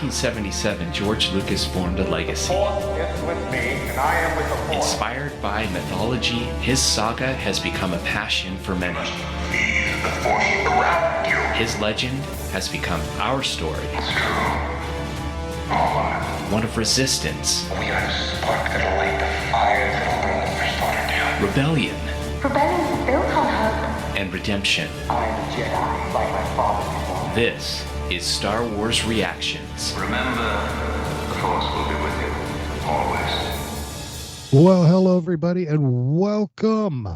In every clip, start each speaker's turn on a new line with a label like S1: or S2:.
S1: 1977, George Lucas formed a legacy.
S2: Force is with me, and I am with the Force.
S1: Inspired by mythology, his saga has become a passion for many.
S3: Feel the Force around you.
S1: His legend has become our story.
S3: It's true.
S1: One of resistance.
S3: We are the spark that'll light the fire that'll burn the First Order down.
S1: Rebellion.
S4: Rebellion is built on hope.
S1: And redemption.
S2: I am a Jedi, like my father before.
S1: This is Star Wars Reactions.
S3: Remember, the Force will be with you, always.
S5: Well, hello, everybody, and welcome.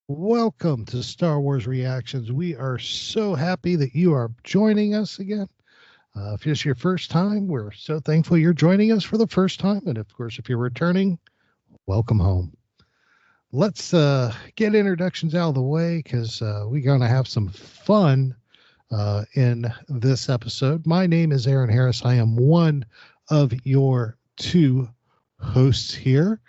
S5: Welcome to Star Wars Reactions. We are so happy that you are joining us again. If it's your first time, we're so thankful you're joining us for the first time. And of course, if you're returning, welcome home. Let's get introductions out of the way because we're going to have some fun in this episode. My name is Aaron Harris. I am one of your two hosts here.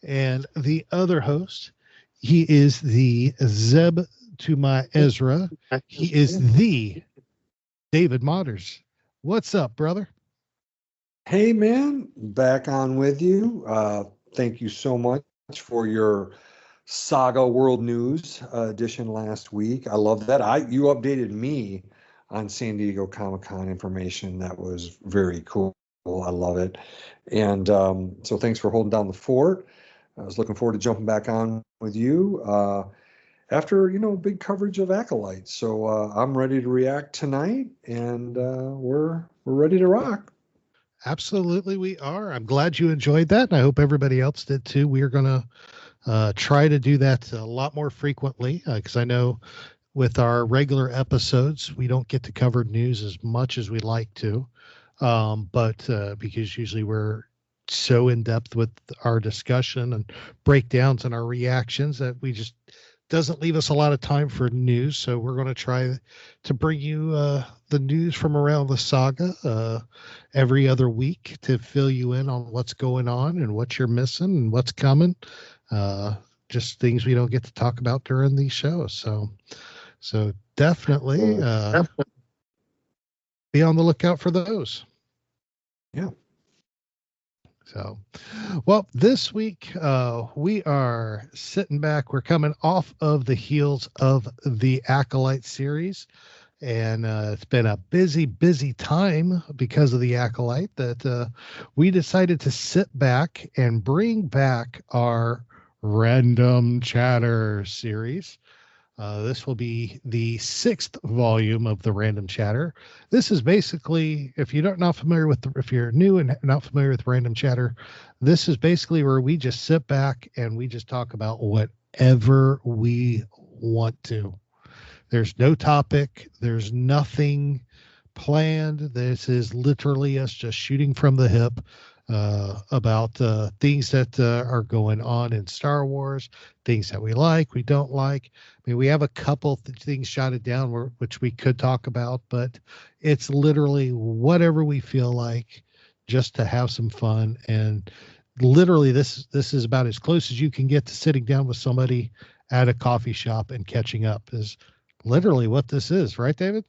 S5: And the other host, he is the Zeb to my Ezra. He is the David Motters. What's up, brother?
S6: Hey, man, back on with you. Thank you so much for your Saga World News edition last week. I love that. You updated me on San Diego Comic-Con information. That was very cool. I love it. And so thanks for holding down the fort. I was looking forward to jumping back on with you after, big coverage of Acolyte. So I'm ready to react tonight, and we're ready to rock.
S5: Absolutely, we are. I'm glad you enjoyed that, and I hope everybody else did too. We are going to try to do that a lot more frequently because I know with our regular episodes, we don't get to cover news as much as we'd like to, but because usually we're so in depth with our discussion and breakdowns and our reactions that we just doesn't leave us a lot of time for news. So we're going to try to bring you the news from around the saga every other week to fill you in on what's going on and what you're missing and what's coming. Just things we don't get to talk about during these shows. So definitely be on the lookout for those.
S6: Yeah.
S5: So, well, this week we are sitting back. We're coming off of the heels of the Acolyte series, and it's been a busy time because of the Acolyte that we decided to sit back and bring back our Random Chatter series. This will be the 6th volume of the Random Chatter. This is basically, if you're not familiar with, if you're new and not familiar with Random Chatter, this is basically where we just sit back and we just talk about whatever we want to. There's no topic. There's nothing planned. This is literally us just shooting from the hip about things that are going on in Star Wars, things that we like, we don't like. I mean, we have a couple things jotted down which we could talk about, but it's literally whatever we feel like just to have some fun. And literally this is about as close as you can get to sitting down with somebody at a coffee shop and catching up is literally what this is. Right, David?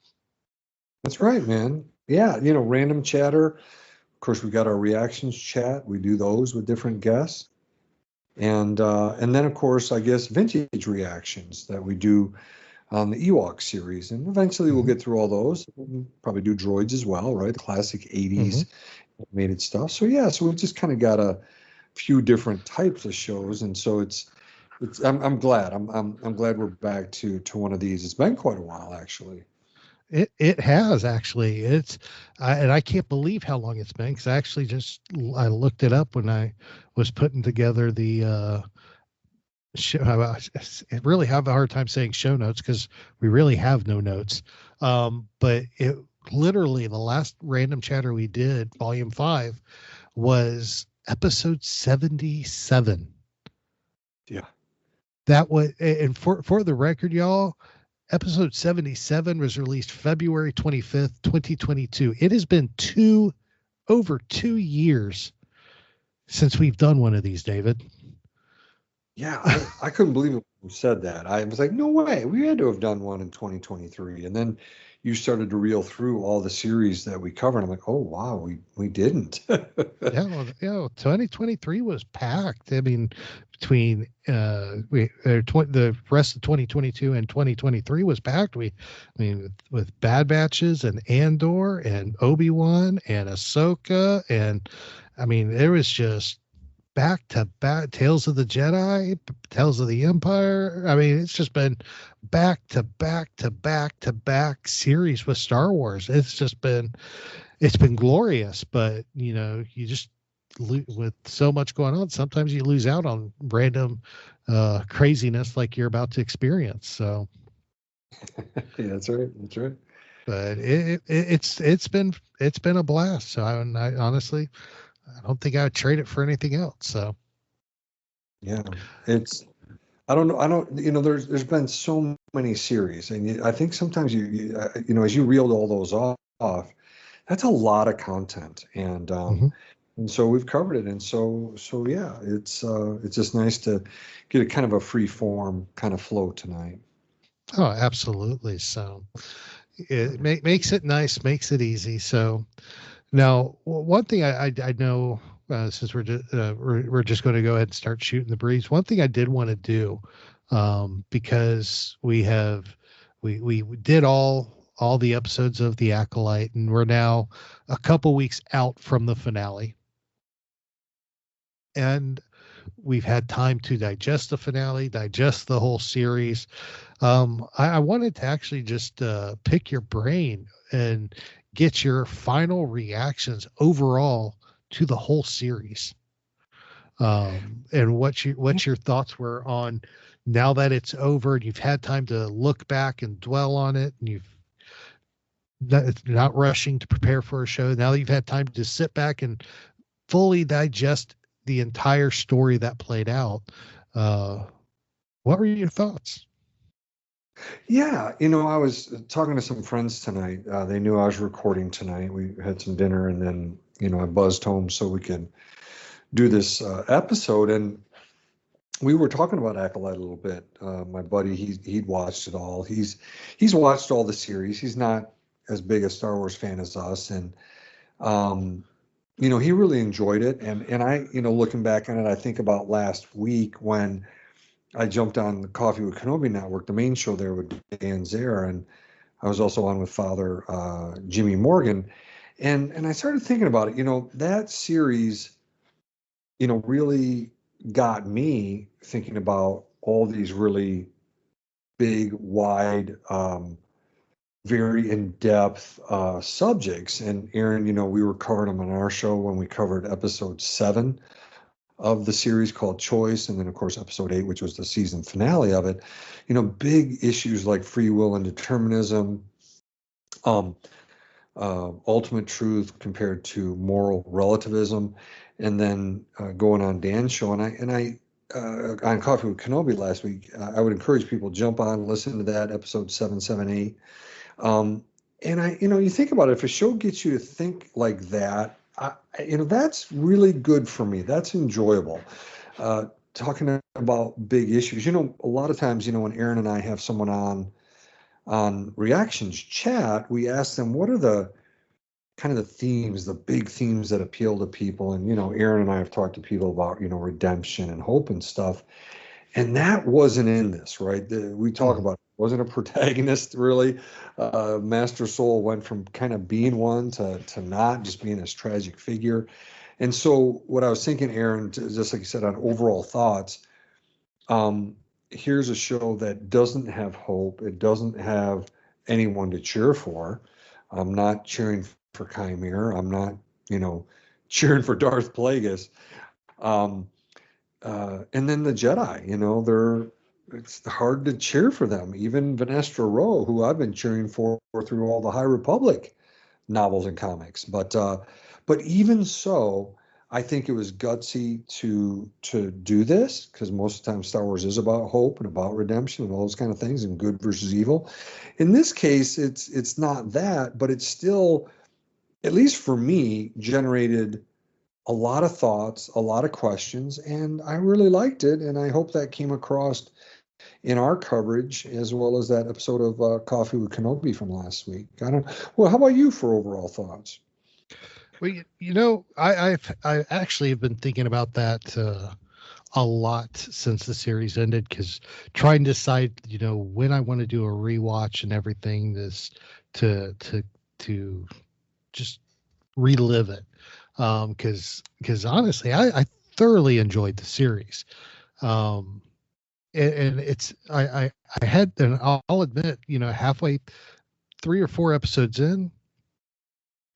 S6: That's right, man. Yeah. Random Chatter. Of course, we got our reactions chat. We do those with different guests. And then, of course, I guess vintage reactions that we do on the Ewok series. And eventually we'll get through all those. We'll probably do droids as well, right? The classic 80s animated stuff. So, yeah, so we've just kind of got a few different types of shows. And so I'm glad. I'm glad we're back to one of these. It's been quite a while, actually.
S5: It has actually. And I can't believe how long it's been because I looked it up when I was putting together the show. I really have a hard time saying show notes because we really have no notes. But it literally the last Random Chatter we did, Volume 5, was episode 77.
S6: Yeah, that
S5: was, and for the record, y'all. Episode 77 was released February 25th, 2022. It has been over 2 years since we've done one of these, David.
S6: Yeah, I couldn't believe it said that. I was like, no way, we had to have done one in 2023. And then you started to reel through all the series that we covered. I'm like, oh wow, we didn't.
S5: Yeah, well, 2023 was packed. I mean, between the rest of 2022 and 2023 was packed. I mean, with Bad Batches and Andor and Obi-Wan and Ahsoka, and I mean, there was just back to back Tales of the Jedi, Tales of the Empire. I mean, it's just been back to back to back to back series with Star Wars. It's been glorious, but you just with so much going on, sometimes you lose out on random craziness like you're about to experience. So
S6: Yeah, that's right. That's right.
S5: but it's been a blast. So I honestly, I don't think I would trade it for anything else. So
S6: Yeah, I don't know. There's been so many series, and I think sometimes as you reeled all those off, that's a lot of content, and so we've covered it, and so yeah, it's just nice to get a kind of a free form kind of flow tonight.
S5: Oh, absolutely. So it makes it nice, makes it easy. So now, one thing I know, since we're just going to go ahead and start shooting the breeze. One thing I did want to do, because we did all the episodes of the Acolyte, and we're now a couple weeks out from the finale, and we've had time to digest the finale, digest the whole series. I wanted to actually just pick your brain and get your final reactions overall to the whole series, and what your thoughts were on now that it's over and you've had time to look back and dwell on it, and you've not rushing to prepare for a show. Now that you've had time to sit back and fully digest the entire story that played out, what were your thoughts?
S6: Yeah, I was talking to some friends tonight. They knew I was recording tonight. We had some dinner, and then I buzzed home so we could do this episode. And we were talking about Acolyte a little bit. My buddy, he'd watched it all. He's watched all the series. He's not as big a Star Wars fan as us, and he really enjoyed it. And I, looking back on it, I think about last week when I jumped on the Coffee with Kenobi Network, the main show there with Dan Zare, and I was also on with Father Jimmy Morgan, and I started thinking about it. That series, really got me thinking about all these really big, wide, very in-depth subjects. And Aaron, we were covering them on our show when we covered episode 7 of the series called Choice, and then of course episode 8, which was the season finale of it. Big issues like free will and determinism, ultimate truth compared to moral relativism, and then going on Dan's show, and I on Coffee with Kenobi last week, I would encourage people jump on, listen to that episode 778. And you think about it, if a show gets you to think like that, that's really good for me. That's enjoyable. Talking about big issues, a lot of times, when Aaron and I have someone on Reactions Chat, we ask them, what are the kind of the themes, the big themes that appeal to people? And, Aaron and I have talked to people about, redemption and hope and stuff. And that wasn't in this, right? We talk about it wasn't a protagonist, really. Master Soul went from kind of being one to not, just being this tragic figure. And so what I was thinking, Aaron, just like you said, on overall thoughts, here's a show that doesn't have hope. It doesn't have anyone to cheer for. I'm not cheering for Chimera. I'm not, cheering for Darth Plagueis. And then the Jedi, it's hard to cheer for them. Even Vanestra Rowe, who I've been cheering for through all the High Republic novels and comics. But even so, I think it was gutsy to do this, because most of the time Star Wars is about hope and about redemption and all those kind of things, and good versus evil. In this case, it's not that, but it's still, at least for me, generated a lot of thoughts, a lot of questions, and I really liked it, and I hope that came across in our coverage, as well as that episode of Coffee with Kenobi from last week. I don't. Well, how about you for overall thoughts?
S5: Well, I actually have been thinking about that a lot since the series ended, because trying to decide, when I want to do a rewatch and everything, this to just relive it. Because honestly, I thoroughly enjoyed the series. And it's I had, and I'll admit, halfway 3 or 4 episodes in,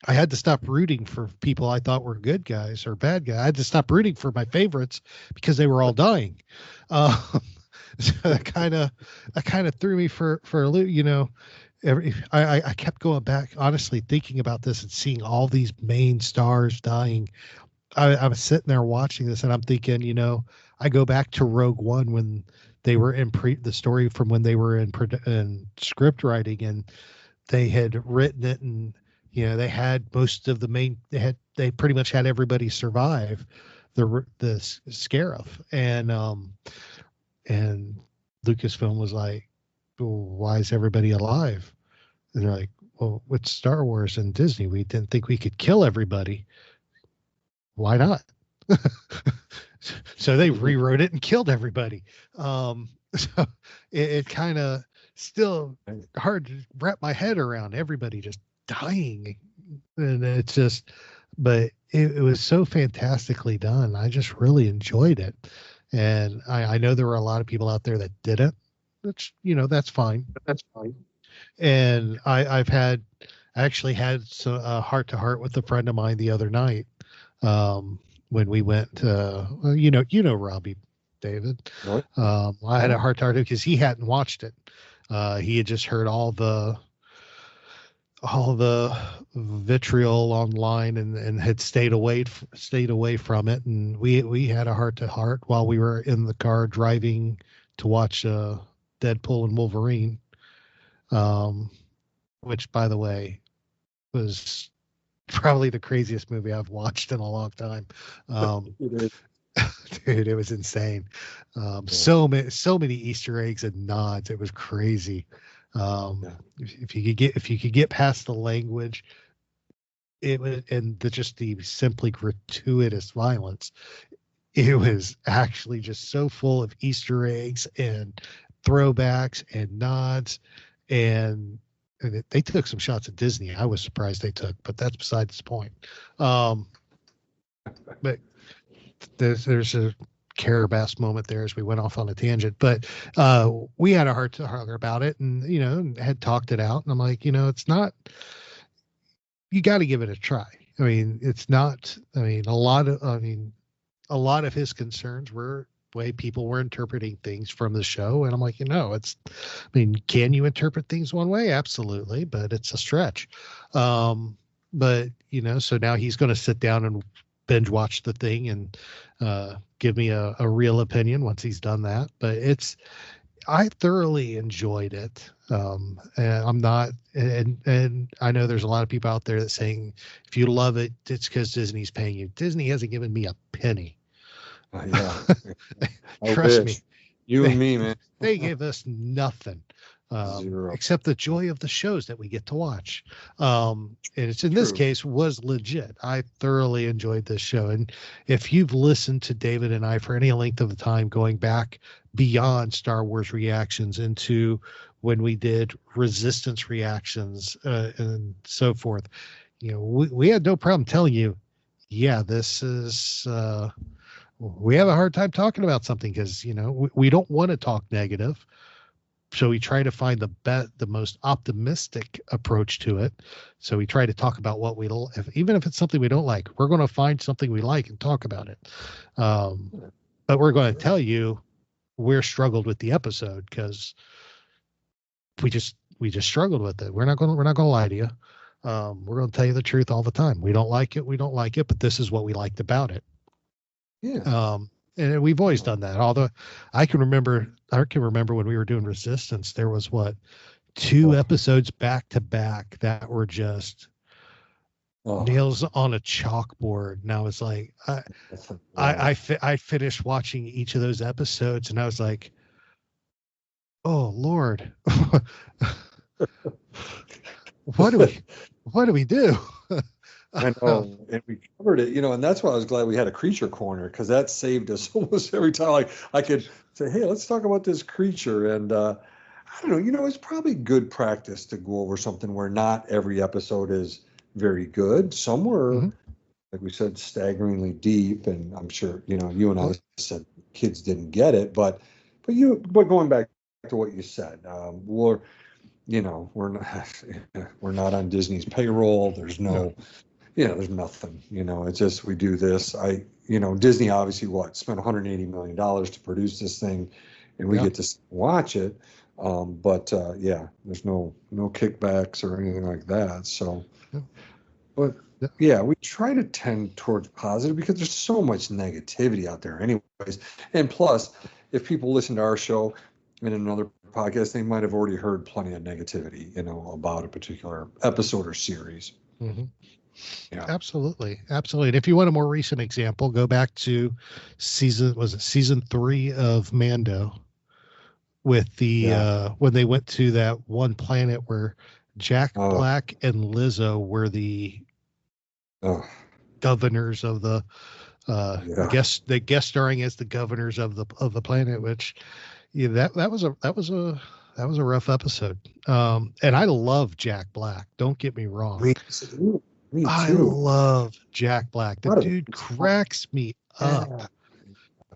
S5: I had to stop rooting for people I thought were good guys or bad guys. I had to stop rooting for my favorites because they were all dying. Um, so that kind of threw me for a loop. I kept going back, honestly, thinking about this and seeing all these main stars dying. I was sitting there watching this, and I'm thinking, I go back to Rogue One when they were in the story from when they were in script writing, and they had written it, and they had most of the main. They pretty much had everybody survive the Scarif, and Lucasfilm was like, well, why is everybody alive? And they're like, well, with Star Wars and Disney, we didn't think we could kill everybody. Why not? So they rewrote it and killed everybody. So it kind of still hard to wrap my head around everybody just dying. And it's just, but it was so fantastically done. I just really enjoyed it. And I know there were a lot of people out there that didn't, which, that's fine.
S6: That's fine.
S5: And I actually had a heart to heart with a friend of mine the other night. When we went, well, Robbie, David.
S6: What?
S5: I had a heart to heart because he hadn't watched it. He had just heard all the vitriol online and had stayed away from it. And we had a heart to heart while we were in the car driving to watch Deadpool and Wolverine, which, by the way, was probably the craziest movie I've watched in a long time. Dude, it was insane. So many Easter eggs and nods. It was crazy. If you could get past the language, it was, and just the simply gratuitous violence, it was actually just so full of Easter eggs and throwbacks and nods, and they took some shots at Disney. I was surprised they took, but that's besides the point. But there's a Carabas moment there as we went off on a tangent, but we had a heart to heart about it, and had talked it out. And I'm like, it's not. You got to give it a try. I mean, it's not. I mean, a lot of his concerns were way people were interpreting things from the show, and I'm like, can you interpret things one way? Absolutely, but it's a stretch. But so now he's going to sit down and binge watch the thing and give me a real opinion once he's done that. But I thoroughly enjoyed it. And I'm not, and I know there's a lot of people out there that saying, if you love it, it's because Disney's paying you. Disney hasn't given me a penny.
S6: Yeah.
S5: Trust me.
S6: You and me, man.
S5: They gave us nothing. Except the joy of the shows that we get to watch. And it's in this case was legit. I thoroughly enjoyed this show. And if you've listened to David and I for any length of time, going back beyond Star Wars reactions into when we did Resistance reactions and so forth, we had no problem telling you, yeah, this is, we have a hard time talking about something because, we don't want to talk negative. So we try to find the most optimistic approach to it. So we try to talk about what even if it's something we don't like, we're going to find something we like and talk about it. But we're going to tell you we're struggled with the episode because we just struggled with it. We're not going to lie to you. We're going to tell you the truth all the time. We don't like it. But this is what we liked about it.
S6: Yeah.
S5: And we've always done that. Although I can remember when we were doing Resistance, there was 2 episodes back to back that were just nails on a chalkboard. And I was like, I finished watching each of those episodes, and I was like, Oh Lord. what do we what do we do?
S6: I know, and we covered it, and that's why I was glad we had a creature corner, because that saved us almost every time. Like I could say, "Hey, let's talk about this creature," and I don't know, it's probably good practice to go over something where not every episode is very good. Some were,
S5: Mhm.
S6: like we said, staggeringly deep, and I'm sure you and I
S5: Well,
S6: said kids didn't get it, but going back to what you said, we're not we're not on Disney's payroll. There's
S5: no.
S6: no there's nothing, it's just, we do this. Disney obviously spent $180 million to produce this thing, and we
S5: Yeah.
S6: get to watch it. But yeah, there's no kickbacks or anything like that. So,
S5: Yeah.
S6: but
S5: Yeah.
S6: yeah, we try to tend towards positive because there's so much negativity out there anyways. And plus, if people listen to our show in another podcast, they might have already heard plenty of negativity, about a particular episode or series.
S5: Mhm.
S6: Yeah.
S5: Absolutely. Absolutely. And if you want a more recent example, go back to season 3 of Mando, with the
S6: Yeah.
S5: when they went to that one planet where Jack
S6: Oh,
S5: Black and Lizzo were the
S6: oh,
S5: governors of the
S6: yeah.
S5: guest starring as the governors of the planet, which that was a rough episode. And I love Jack Black, don't get me wrong.
S6: Me too. Me
S5: I
S6: too.
S5: love Jack Black. The
S6: What a
S5: dude cracks me up.
S6: yeah.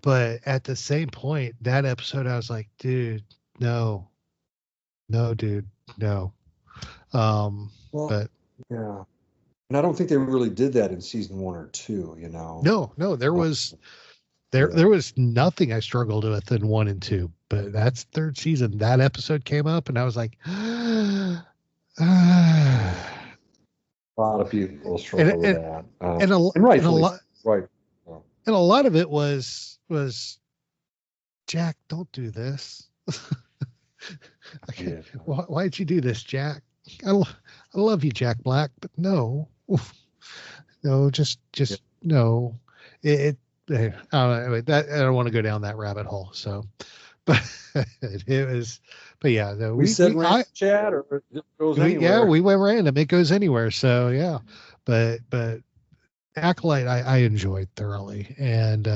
S5: But at the same point, that episode, I was like, dude, no, no, dude, no. Um,
S6: Well,
S5: but
S6: yeah. And I don't think they really did that in season 1 or 2.
S5: no, there
S6: Uh,
S5: was
S6: yeah.
S5: there was nothing I struggled with in 1 and 2. But that's third season. That episode came up, and I was like, ah.
S6: A lot of people
S5: and
S6: struggle with
S5: and
S6: that.
S5: and a
S6: And
S5: and a
S6: rightfully
S5: lot
S6: right. Well,
S5: and a lot of it was Jack, don't do this.
S6: yeah.
S5: Why'd you do this, Jack? I love you, Jack Black, but no, no,
S6: Yeah.
S5: just no. I don't know, that I don't want to go down that rabbit hole. So, but it was, but yeah, no,
S6: We said random chat, or it just goes
S5: yeah,
S6: anywhere.
S5: we went random. It goes anywhere. So yeah, but Acolyte, I enjoyed thoroughly, and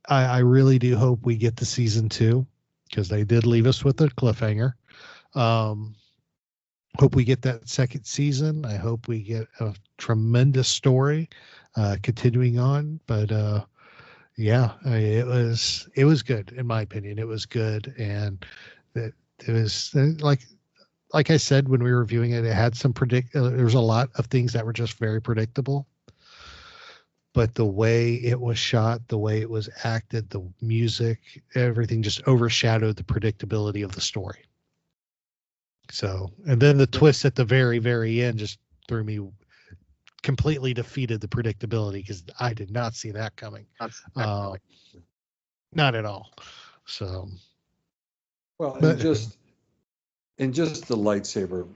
S5: I really do hope we get to season 2, because they did leave us with a cliffhanger. Um, hope we get that second season. I hope we get a tremendous story continuing on. But yeah, it was good in my opinion. It was good, and it was like I said when we were reviewing it, it had some there was a lot of things that were just very predictable. But the way it was shot, the way it was acted, the music, everything just overshadowed the predictability of the story. So, and then the twist at the very, very end just threw me, completely defeated the predictability, because I did not see that coming. Not at all. So,
S6: Well,
S5: but
S6: and just the lightsaber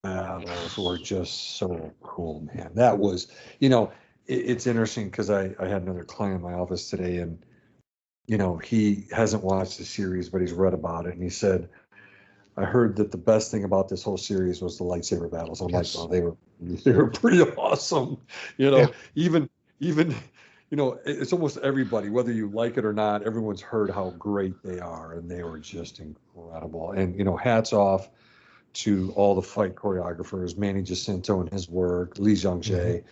S6: battles were just so cool, man. That was, it's interesting because I had another client in my office today, and he hasn't watched the series, but he's read about it, and he said, I heard that the best thing about this whole series was the lightsaber battles. I'm like,
S5: yes,
S6: well, they were pretty awesome.
S5: yeah,
S6: Even it's almost everybody, whether you like it or not, everyone's heard how great they are, and they were just incredible. And hats off to all the fight choreographers, Manny Jacinto and his work, Lee
S5: hmm
S6: Jung-jae,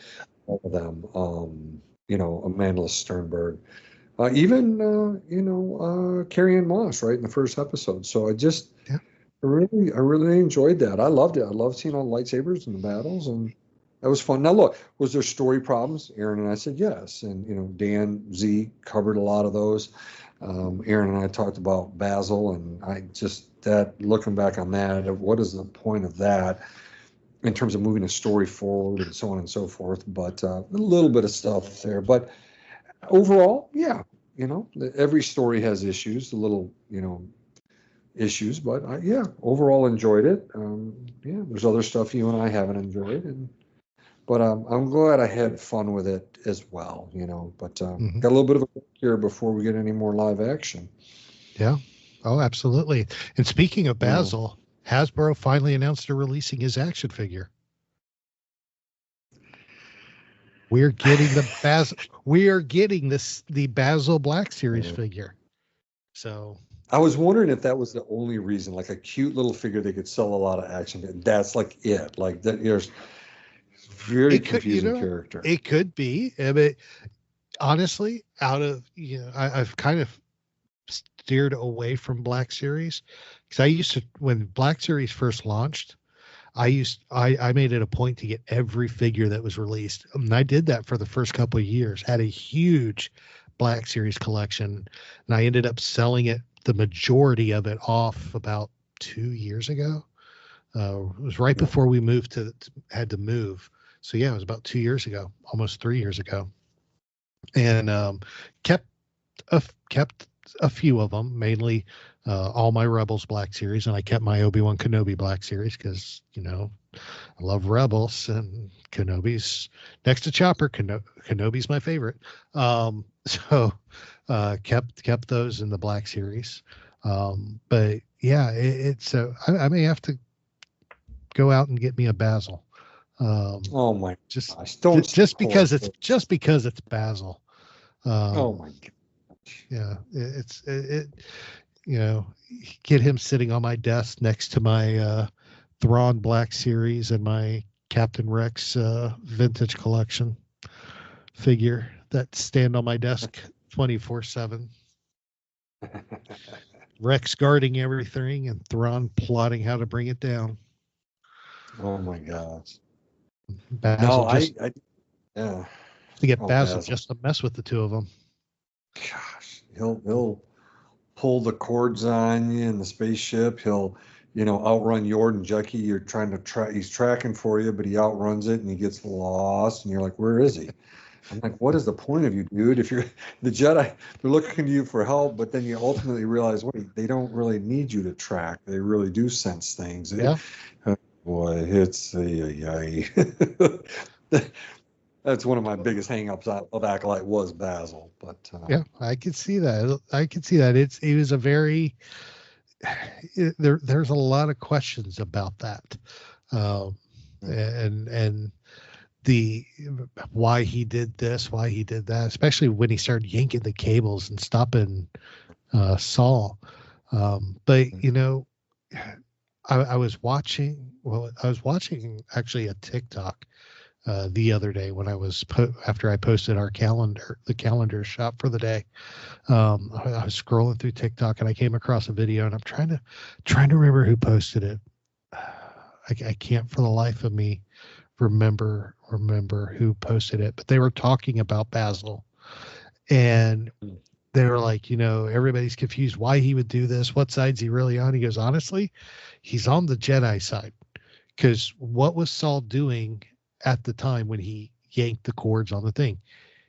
S6: all of them. Amanda Sternberg, even Carrie Ann Moss, right in the first episode. So
S5: yeah,
S6: I really enjoyed that. I loved it. I loved seeing all the lightsabers and the battles, and that was fun. Now, look, was there story problems? Aaron and I said yes, and Dan Z covered a lot of those. Aaron and I talked about Basil, and looking back on that, what is the point of that in terms of moving a story forward and so on and so forth? But a little bit of stuff there. But overall, yeah, every story has issues, a little, issues, but yeah, overall enjoyed it. Yeah, there's other stuff you and I haven't enjoyed, but I'm glad I had fun with it as well. But
S5: hmm
S6: got a little bit of a break here before we get any more live action.
S5: yeah. Oh, absolutely. And speaking of Basil, Hasbro finally announced they're releasing his action figure. We're getting the Basil. We are getting the Basil Black Series figure. So
S6: I was wondering if that was the only reason, like a cute little figure they could sell a lot of action. That's like it. Like that. There's very confusing character.
S5: It could be. I mean, honestly, I've kind of steered away from Black Series because I used to, when Black Series first launched, I made it a point to get every figure that was released. And I did that for the first couple of years, had a huge Black Series collection, and I ended up selling the majority of it off about 2 years ago. It was right before we had to move. So yeah, it was about 2 years ago, almost 3 years ago. And kept a few of them, mainly all my Rebels Black Series, and I kept my Obi-Wan Kenobi Black Series because, I love Rebels, and Kenobi's next to Chopper. Kenobi's my favorite. So kept those in the Black Series. But yeah, I may have to go out and get me a Basil.
S6: Oh my
S5: just
S6: gosh.
S5: just because it's Basil.
S6: Oh my gosh.
S5: Yeah, get him sitting on my desk next to my Thrawn Black Series and my Captain Rex vintage collection figure that stand on my desk 24/7. Rex guarding everything and Thrawn plotting how to bring it down.
S6: Oh my gosh.
S5: Basil
S6: yeah.
S5: To get Basil just to mess with the two of them.
S6: Gosh, he'll pull the cords on you in the spaceship. He'll, outrun Yord and Jackie. You're trying to he's tracking for you, but he outruns it and he gets lost. And you're like, where is he? I'm like, what is the point of you, dude? If you're the Jedi, they're looking to you for help, but then you ultimately realize, wait, they don't really need you to track. They really do sense things.
S5: Yeah.
S6: Boy, it's that's one of my biggest hangups of Acolyte was Basil. But
S5: yeah, I could see that. It was a very there's a lot of questions about that, and the why he did this, why he did that, especially when he started yanking the cables and stopping Saul. But I was watching actually a TikTok the other day when I was after I posted the calendar shop for the day. I was scrolling through TikTok and I came across a video, and I'm trying to remember who posted it. I can't for the life of me remember who posted it, but they were talking about Basil, and they were like, everybody's confused why he would do this. What side's he really on? He goes, honestly, he's on the Jedi side, because what was Saul doing at the time when he yanked the cords on the thing?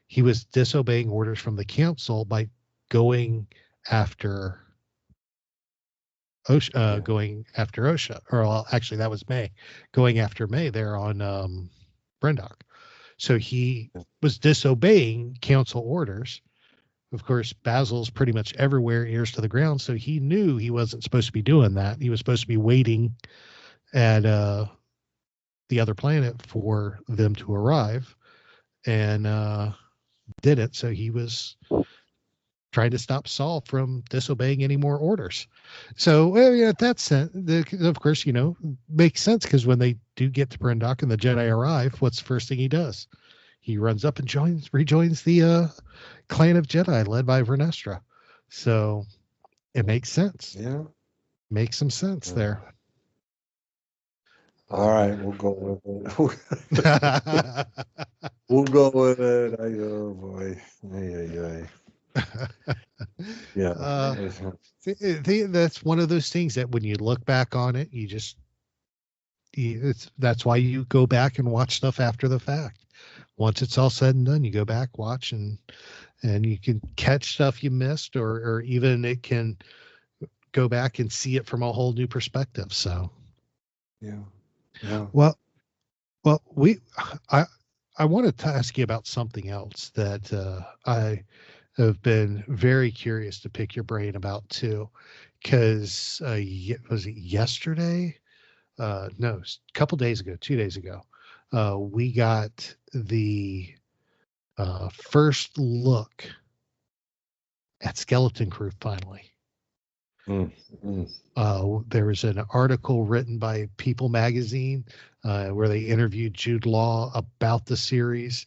S5: He was disobeying orders from the council by going after Osha, or well, actually that was May, going after May there on Brendok. So he was disobeying council orders. Of course, Basil's pretty much everywhere, ears to the ground, so he knew he wasn't supposed to be doing that. He was supposed to be waiting at the other planet for them to arrive, and didn't. So he was trying to stop Saul from disobeying any more orders. So at that sense, of course, makes sense, because when they do get to Brendok and the Jedi arrive, what's the first thing he does? He runs up and rejoins the clan of Jedi led by Vernestra. So it makes sense.
S6: Yeah.
S5: Makes some sense there.
S6: All right, we'll go with it. We'll go with it. Oh boy. Yeah.
S5: That's one of those things that when you look back on it, that's why you go back and watch stuff after the fact. Once it's all said and done, you go back, watch, and you can catch stuff you missed, or even it can go back and see it from a whole new perspective. So
S6: yeah.
S5: Well, I wanted to ask you about something else that I have been very curious to pick your brain about too. because was it yesterday? No, a couple days ago, 2 days ago, we got the first look at Skeleton Crew finally. There was an article written by People Magazine where they interviewed Jude Law about the series,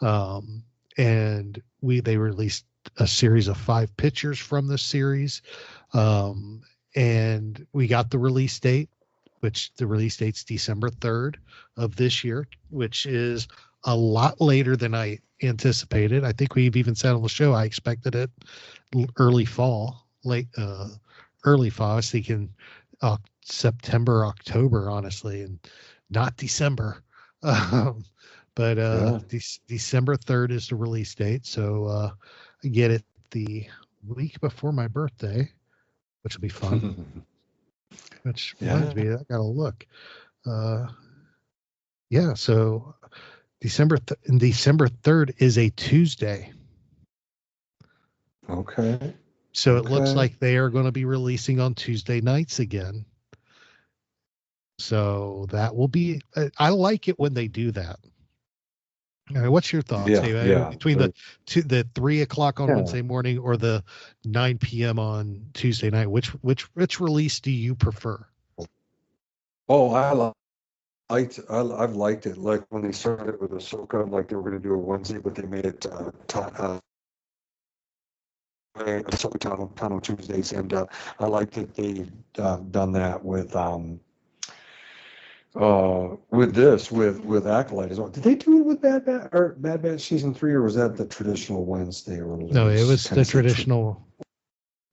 S5: and they released a series of 5 pictures from the series, and we got the release date, which the release date's December 3rd of this year, which is a lot later than I anticipated. I think we've even said on the show I expected it early fall. I was thinking September, October, honestly, and not December. But December 3rd is the release date. So I get it the week before my birthday, which will be fun. Which reminds me, I got to look. So December 3rd is a Tuesday.
S6: Okay.
S5: So it looks like they are going to be releasing on Tuesday nights again. So that will be, I like it when they do that. All right, what's your thoughts? Between the 3:00 on Wednesday morning or the 9 p.m. on Tuesday night, which release do you prefer?
S6: Oh, I've liked it. Like when they started with Ahsoka, like they were going to do a Wednesday, but they made it Ahsoka Tano Tuesdays, and I like that they've done that with Acolyte as well. Did they do it with Bad Batch season 3, or was that the traditional Wednesday release?
S5: No, it was the traditional.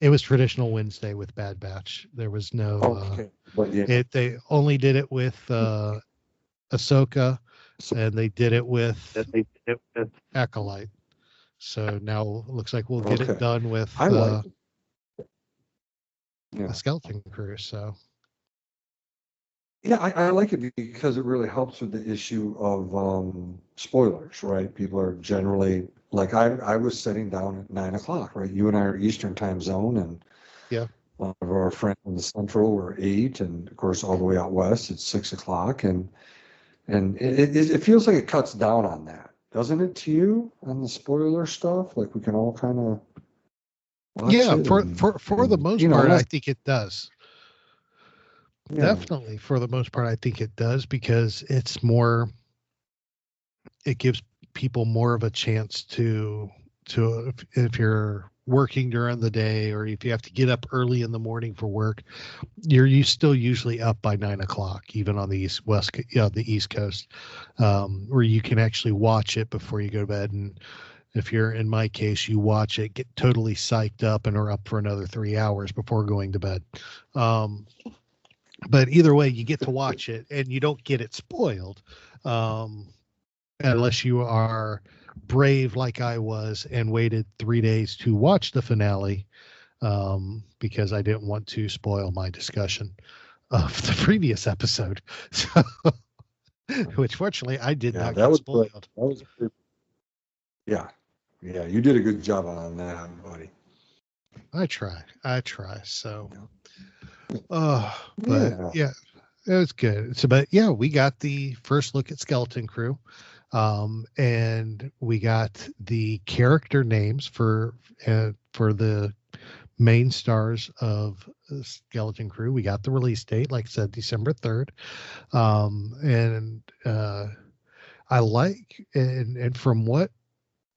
S5: It was traditional Wednesday with Bad Batch. There was no. They only did it with Ahsoka, and they did it with Acolyte. So now it looks like we'll get it done with the Skeleton Crew. So.
S6: Yeah, I like it because it really helps with the issue of spoilers, right? People are generally like I was sitting down at 9:00, right? You and I are Eastern time zone, and
S5: yeah,
S6: a lot of our friends in the Central were 8, and of course all the way out west it's 6:00, and it feels like it cuts down on that, doesn't it? To you on the spoiler stuff, like we can all kind of watch it.
S5: For the most part, I think it does. Yeah. Definitely, for the most part, I think it does, because it gives people more of a chance to if you're working during the day, or if you have to get up early in the morning for work, you still usually up by 9:00, even on the East Coast, where you can actually watch it before you go to bed. And if you're, in my case, you watch it, get totally psyched up, and are up for another 3 hours before going to bed. But either way, you get to watch it, and you don't get it spoiled, unless you are brave like I was and waited 3 days to watch the finale, because I didn't want to spoil my discussion of the previous episode. So, which fortunately I did not get spoiled.
S6: You did a good job on that, buddy.
S5: I try. So. It was good. So, but yeah, we got the first look at Skeleton Crew, and we got the character names for the main stars of Skeleton Crew. We got the release date, like I said, December 3rd, and I like, and from what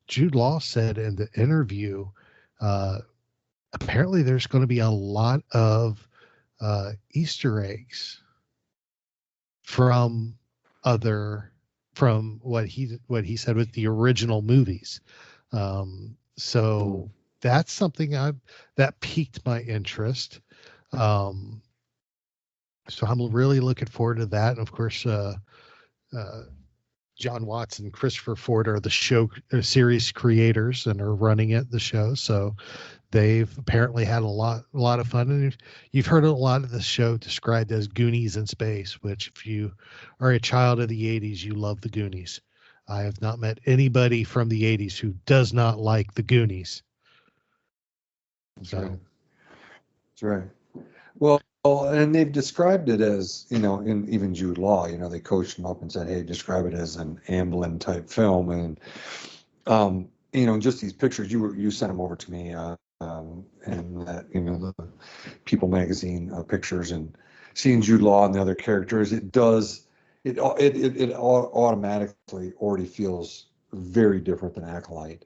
S5: Jude Law said in the interview, apparently there's going to be a lot of Easter eggs from what he said with the original movies. So that's something that piqued my interest. So I'm really looking forward to that. And of course, John Watts and Christopher Ford are the series creators and are running the show. So they've apparently had a lot of fun. And you've heard a lot of the show described as Goonies in space, which if you are a child of the 80s, you love the Goonies. I have not met anybody from the 80s who does not like the Goonies.
S6: That's right. Well, and they've described it as, in even Jude Law, they coached him up and said, hey, describe it as an Amblin type film. And, just these pictures, you sent them over to me, and that, the People magazine pictures, and seeing Jude Law and the other characters, it automatically already feels very different than Acolyte.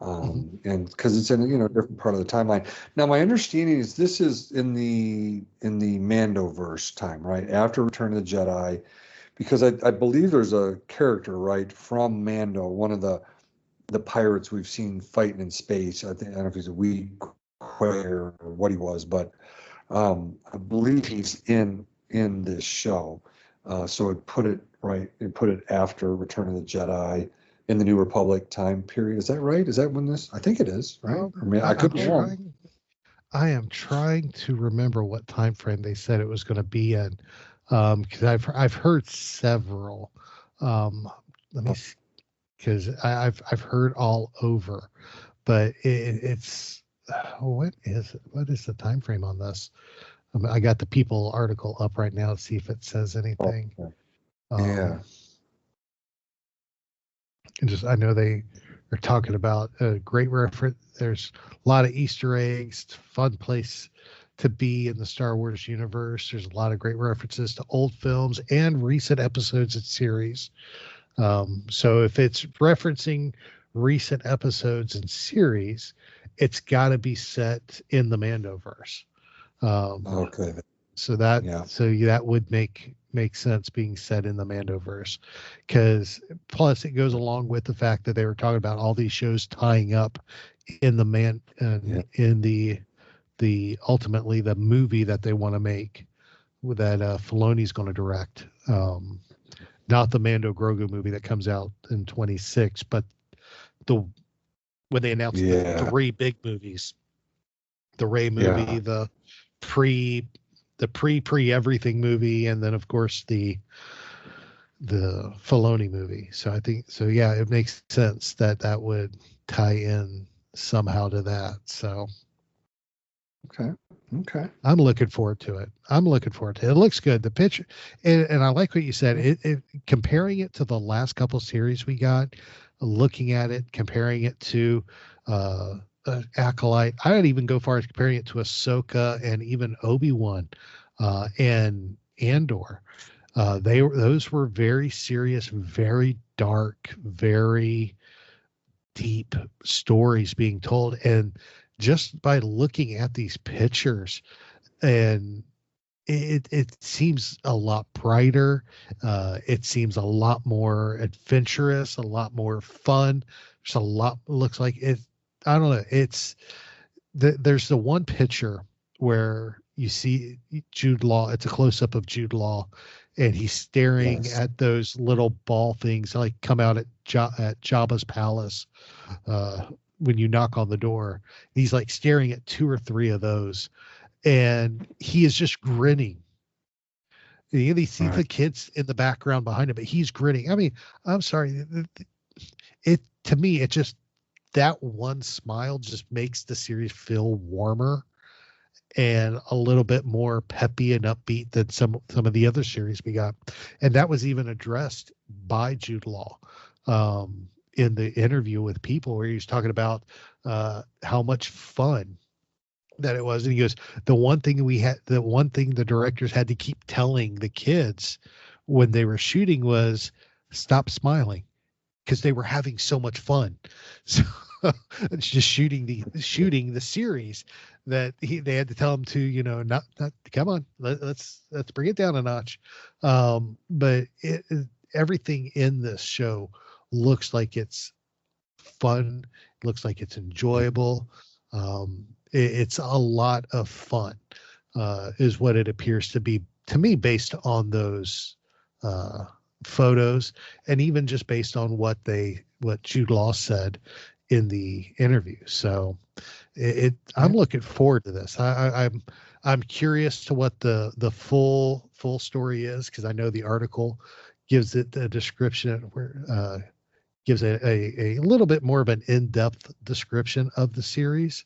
S6: And because it's in a different part of the timeline. Now, my understanding is this is in the Mandoverse time, right after Return of the Jedi, because I believe there's a character right from Mando, one of the pirates we've seen fighting in space. I don't know if he's a Wee Quayer or what he was, but I believe he's in this show. So it put it after Return of the Jedi, in the New Republic time period. Is that right? Is that when this? I think it is, right?
S5: Well,
S6: I mean, I could be wrong.
S5: I am trying to remember what time frame they said it was going to be in, because I've heard several. Let me see, because I've heard all over, but it's what is the time frame on this? I got the People article up right now to see if it says anything.
S6: Yeah.
S5: And just I know they are talking about a great reference. There's a lot of Easter eggs, fun place to be in the Star Wars universe. There's a lot of great references to old films and recent episodes and series. So if it's referencing recent episodes and series, it's got to be set in the Mandoverse.
S6: Okay.
S5: So that would make sense being set in the Mandoverse, because plus it goes along with the fact that they were talking about all these shows tying up in in the ultimately the movie that they want to make that Filoni's going to direct. Not the Mando Grogu movie that comes out in 26, but when they announced the 3 big movies, the Rey movie, the pre everything movie, and then of course the Filoni movie. So I think it makes sense that would tie in somehow to that. So
S6: okay,
S5: I'm looking forward to it. It looks good. The picture, and I like what you said. It comparing it to the last couple series we got, looking at it, comparing it to Acolyte. I would even go far as comparing it to Ahsoka and even Obi-Wan and Andor. Those were very serious, very dark, very deep stories being told. And just by looking at these pictures, and it seems a lot brighter. It seems a lot more adventurous, a lot more fun. There's a lot, looks like it. I don't know. There's the one picture where you see Jude Law. It's a close up of Jude Law, and he's staring at those little ball things that like come out at Jabba's palace when you knock on the door. He's like staring at 2 or 3 of those, and he is just grinning. You see the kids in the background behind him, but he's grinning. I mean, I'm sorry. To me, it just, that one smile just makes the series feel warmer and a little bit more peppy and upbeat than some of the other series we got. And that was even addressed by Jude Law in the interview with People, where he was talking about how much fun that it was. And he goes, the one thing the directors had to keep telling the kids when they were shooting was stop smiling, because they were having so much fun. So it's just shooting the series that they had to tell them to, not come on, let's bring it down a notch. But everything in this show looks like it's fun, looks like it's enjoyable. It's a lot of fun, is what it appears to be to me, based on those photos, and even just based on what Jude Law said in the interview. So I'm looking forward to this. I'm curious to what the full story is, because I know the article gives it a description where gives a little bit more of an in-depth description of the series.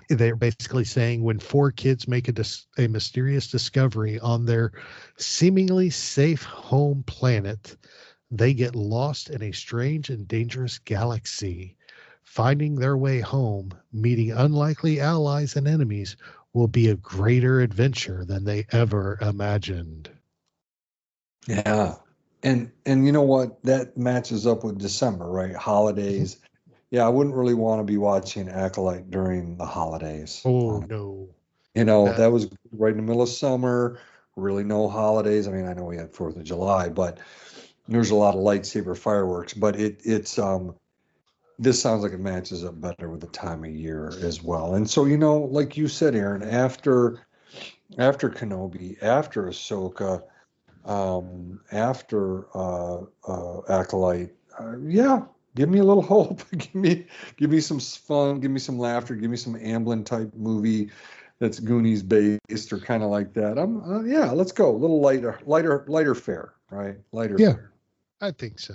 S5: they're basically saying when four kids make a mysterious discovery on their seemingly safe home planet, they get lost in a strange and dangerous galaxy. Finding their way home, meeting unlikely allies and enemies will be a greater adventure than they ever imagined.
S6: Yeah. And you know what? That matches up with December, right? Holidays. Yeah, I wouldn't really want to be watching Acolyte during the holidays.
S5: Oh no.
S6: That
S5: That
S6: was right in the middle of summer, really no holidays. I mean, I know we had 4th of July, but there's a lot of lightsaber fireworks, but it's this sounds like it matches up better with the time of year as well. And so, like you said, Aaron, after Kenobi, after Ahsoka, after Acolyte, yeah, give me a little hope. give me some fun, give me some laughter, give me some Amblin type movie that's Goonies based or kind of like that. Yeah, let's go. A little lighter fare, right? Lighter
S5: yeah,
S6: fare.
S5: I think so.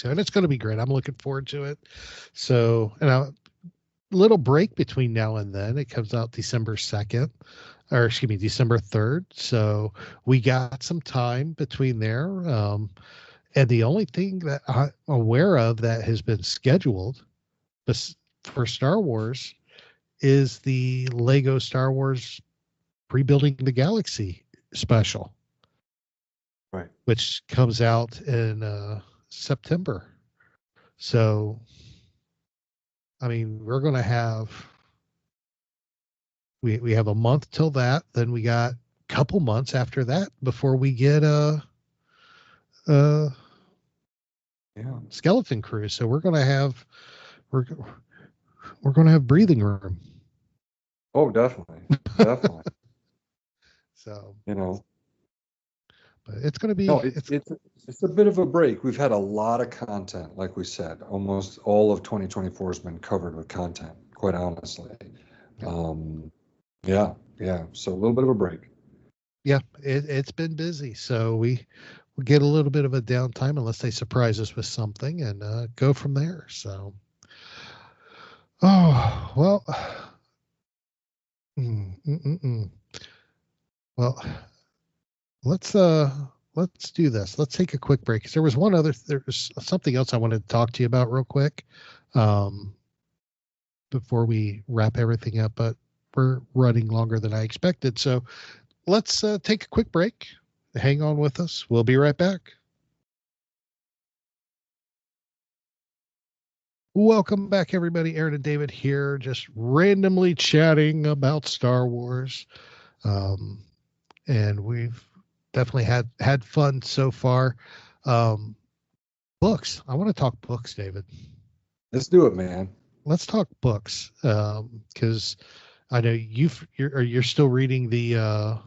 S5: And it's going to be great. I'm looking forward to it. So, and a little break between now and then. It comes out December 2nd, or excuse me, December 3rd. So we got some time between there. And the only thing that I'm aware of that has been scheduled for Star Wars is the Lego Star Wars Rebuilding the Galaxy special,
S6: Right.
S5: which comes out in September. So, I mean, we're going to have we have a month till that. Then we got a couple months after that before we get a Skeleton Crew. So we're going to have we're going to have breathing room.
S6: Oh, definitely. Definitely.
S5: So, but it's going to be
S6: no, it's a bit of a break. We've had a lot of content, like we said. Almost all of 2024 has been covered with content, quite honestly. Yeah. So a little bit of a break.
S5: Yeah, it's been busy. So we get a little bit of a downtime unless they surprise us with something and go from there. So, oh well. Well, let's do this. Let's take a quick break. 'Cause there's something else I wanted to talk to you about real quick, before we wrap everything up, but we're running longer than I expected. So let's take a quick break. Hang on with us. We'll be right back. Welcome back, everybody. Aaron and David here, just randomly chatting about Star Wars. And we've definitely had fun so far. Books. I want to talk books, David.
S6: Let's do it, man.
S5: Let's talk books. Because I know you're still reading the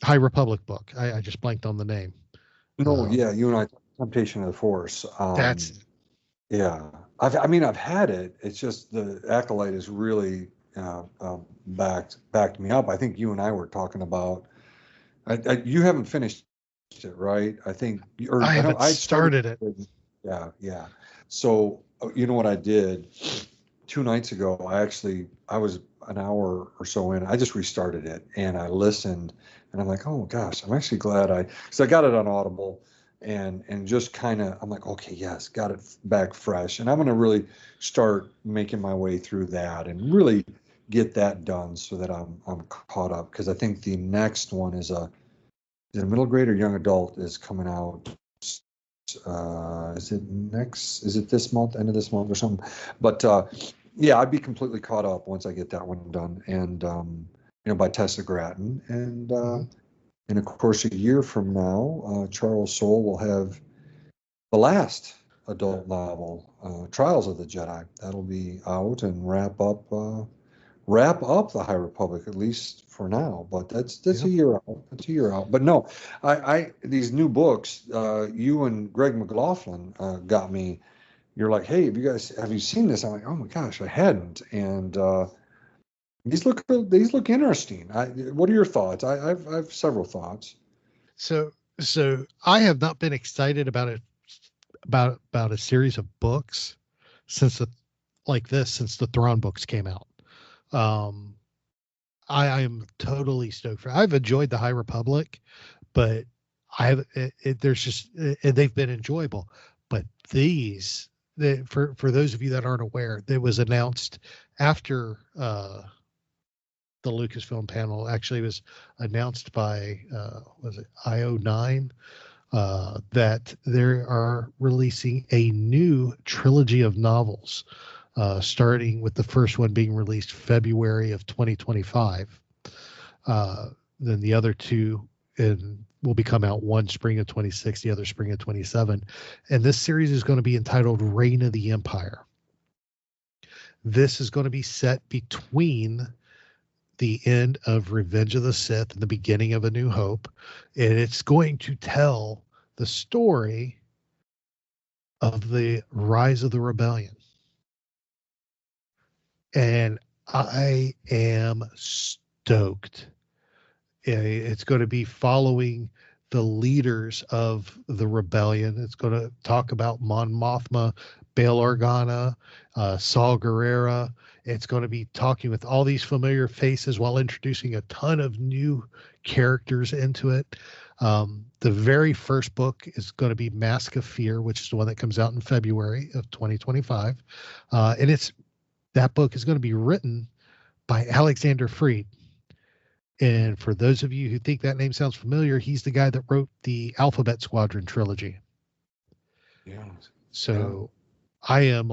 S5: High Republic book. I just blanked on the name.
S6: No, yeah, you and I, Temptation of the Force.
S5: That's
S6: yeah. I've had it. It's just the Acolyte has really backed me up. I think you and I were talking about. You haven't finished it, right? I think. Or
S5: I haven't started it.
S6: Yeah. So you know what I did 2 nights ago? I was an hour or so in. I just restarted it and I listened, and I'm like, oh gosh, I'm actually glad because I got it on Audible. And just kind of, I'm like, okay, yes, got it back fresh. And I'm going to really start making my way through that and really get that done so that I'm caught up. Because I think the next one is a middle grade or young adult is coming out. Is it this month, end of this month or something? But yeah, I'd be completely caught up once I get that one done. And, by Tessa Gratton. And of course, a year from now, Charles Soule will have the last adult novel, Trials of the Jedi. That'll be out and wrap up the High Republic, at least for now. But that's a year out. That's a year out. But no, I these new books, you and Greg McLaughlin got me. You're like, hey, have you seen this? I'm like, oh my gosh, I hadn't. And these look interesting. What are your thoughts? I've several thoughts.
S5: So I have not been excited about a series of books since like this since the Thrawn books came out. I am totally stoked for. I've enjoyed the High Republic, but there's just they've been enjoyable. But for those of you that aren't aware, it was announced after the Lucasfilm panel. Actually, it was announced by was it IO9 that they are releasing a new trilogy of novels. Starting with the first one being released February of 2025. Then the other two will be come out, one spring of 26, the other spring of 27. And this series is going to be entitled Reign of the Empire. This is going to be set between the end of Revenge of the Sith and the beginning of A New Hope. And it's going to tell the story of the rise of the rebellion. And I am stoked. It's going to be following the leaders of the rebellion. It's going to talk about Mon Mothma, Bail Organa, Saul Guerrera. It's going to be talking with all these familiar faces while introducing a ton of new characters into it. The very first book is going to be Mask of Fear, which is the one that comes out in February of 2025. And that book is going to be written by Alexander Freed. And for those of you who think that name sounds familiar, he's the guy that wrote the Alphabet Squadron trilogy.
S6: Yeah.
S5: So I am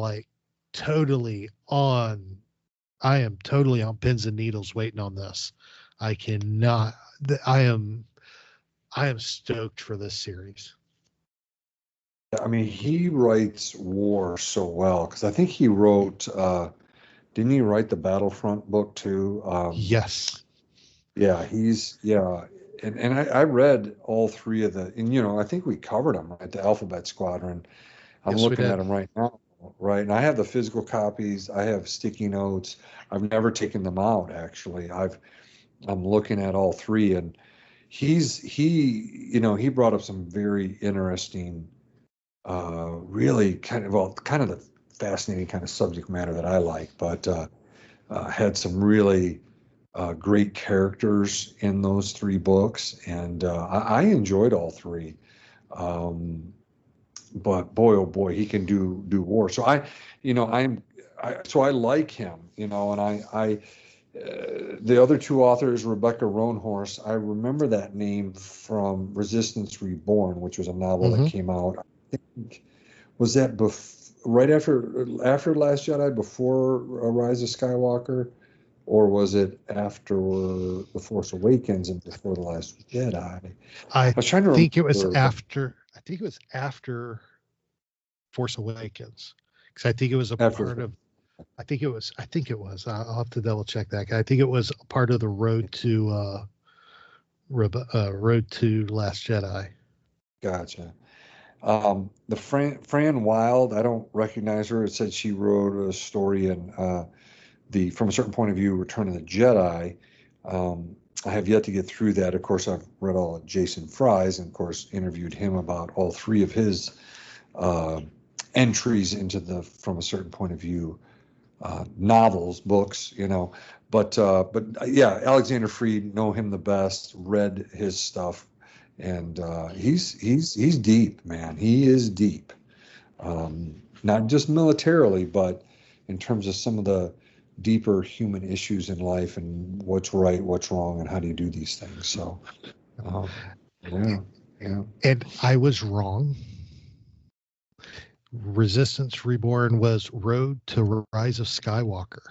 S5: totally on pins and needles waiting on this. I am stoked for this series.
S6: I mean, he writes war so well, because I think he wrote, didn't he write the Battlefront book too?
S5: Yes.
S6: Yeah, and I read all three of and I think we covered them, right? The Alphabet Squadron. I'm looking at them right now, right? And I have the physical copies. I have sticky notes. I've never taken them out, actually. I'm looking at all three, and he brought up some very interesting, really kind of the fascinating kind of subject matter that I like, but had some really great characters in those three books, and I enjoyed all three. But boy, oh boy, he can do war. So I like him, and the other two authors, Rebecca Roanhorse, I remember that name from Resistance Reborn, which was a novel that came out. I think, was that right after Last Jedi, before Rise of Skywalker, or was it after The Force Awakens and before The Last Jedi? I was trying to
S5: think it was after. I think it was after Force Awakens, because I think it was part of. I think it was. I'll have to double check that. I think it was a part of the road to Last Jedi.
S6: Gotcha. The Fran Wilde, I don't recognize her. It said she wrote a story in From a Certain Point of View, Return of the Jedi. I have yet to get through that. Of course, I've read all of Jason Fry's, and of course interviewed him about all three of his entries into the From a Certain Point of View novels, books, but yeah, Alexander Freed, know him the best, read his stuff, and he's deep, man. He is deep, not just militarily, but in terms of some of the deeper human issues in life and what's right, what's wrong, and how do you do these things. So yeah.
S5: And I was wrong. Resistance Reborn was Road to Rise of Skywalker.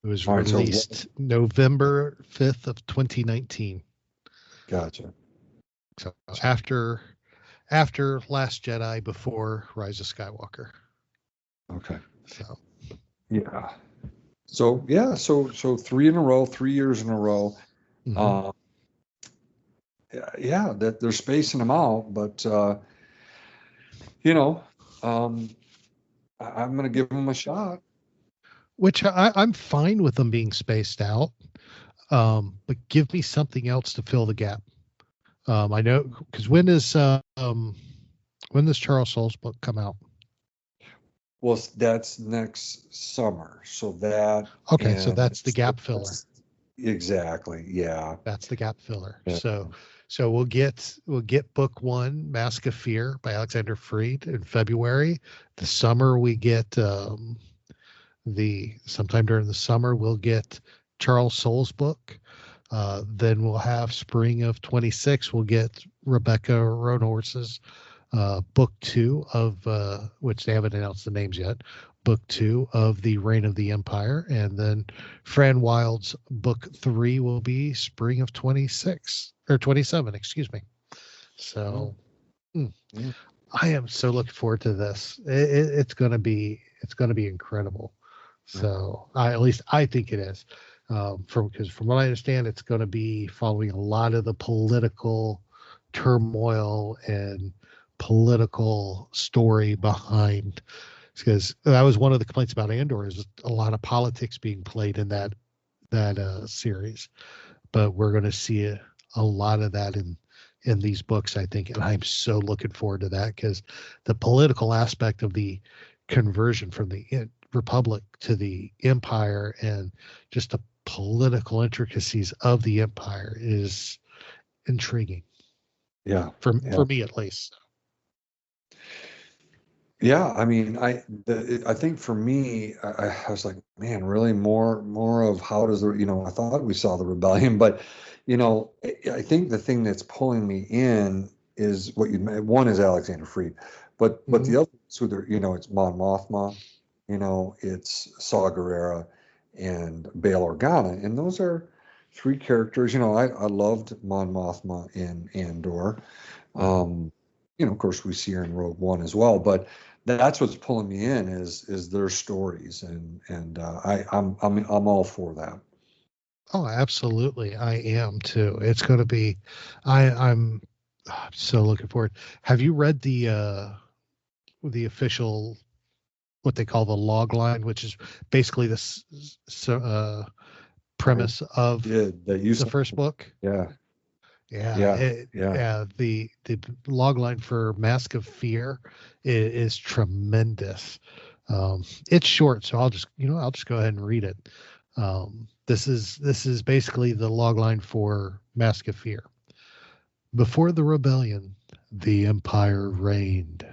S5: It was released November 5th of 2019.
S6: Gotcha.
S5: So after Last Jedi, before Rise of Skywalker. Okay. So
S6: yeah. So yeah, so 3 in a row, 3 years in a row. Mm-hmm. Yeah, that they're spacing them out, but I'm going to give them a shot.
S5: Which I'm fine with them being spaced out, but give me something else to fill the gap. I know, because when does Charles Soule's book come out?
S6: Well, that's next summer. So that
S5: Okay, so
S6: and
S5: that's the gap filler.
S6: Exactly. Yeah.
S5: That's the gap filler.
S6: Yeah.
S5: So we'll get book one, Mask of Fear by Alexander Freed in February. The summer we get the sometime during the summer we'll get Charles Soule's book. Then we'll have spring of 26. We'll get Rebecca Roanhorse's book two of which they haven't announced the names yet. Book two of the Reign of the Empire, and then Fran Wild's book three will be spring of 26 or 27. Excuse me. So
S6: Yeah.
S5: I am so looking forward to this. It's gonna be incredible. So at least I think it is. Because from what I understand, it's going to be following a lot of the political turmoil and political story behind. Because that was one of the complaints about Andor, is a lot of politics being played in that series. But we're going to see a lot of that in these books, I think, and I'm so looking forward to that, because the political aspect of the conversion from the Republic to the Empire and just the political intricacies of the Empire is intriguing.
S6: Yeah.
S5: For me at least.
S6: Yeah, I mean, I think for me, I was like, man, really more of how does the, I thought we saw the rebellion, but I think the thing that's pulling me in is what one is Alexander Freed, but the other, so there, it's Mon Mothma, it's Saw Gerrera and Bail Organa, and those are three characters. I loved Mon Mothma in Andor. Of course, we see her in Rogue One as well, but that's what's pulling me in is their stories, and I'm all for that.
S5: Oh, absolutely, I am too. It's going to be, I'm so looking forward. Have you read the official, what they call the log line, which is basically this premise of the first book?
S6: Yeah.
S5: The log line for Mask of Fear is tremendous. It's short, so I'll just go ahead and read it. This is basically the log line for Mask of Fear. Before the rebellion, the Empire reigned.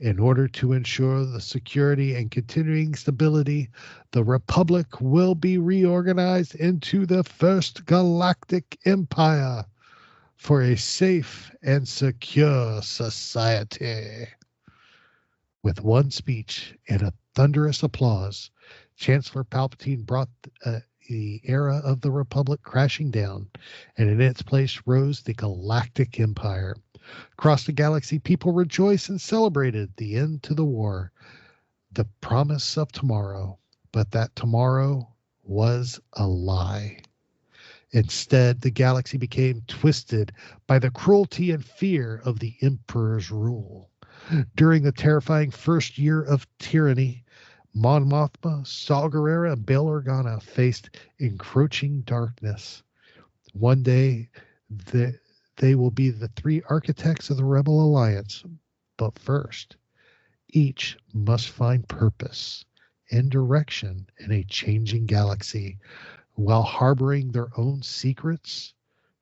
S5: In order to ensure the security and continuing stability, the Republic will be reorganized into the First Galactic Empire for a safe and secure society. With one speech and a thunderous applause, Chancellor Palpatine brought the era of the Republic crashing down, and in its place rose the Galactic Empire. Across the galaxy, people rejoiced and celebrated the end to the war, the promise of tomorrow, but that tomorrow was a lie. Instead, the galaxy became twisted by the cruelty and fear of the Emperor's rule. During the terrifying first year of tyranny, Mon Mothma, Saw Gerrera, and Bail Organa faced encroaching darkness. One day, they will be the three architects of the Rebel Alliance. But first, each must find purpose and direction in a changing galaxy while harboring their own secrets,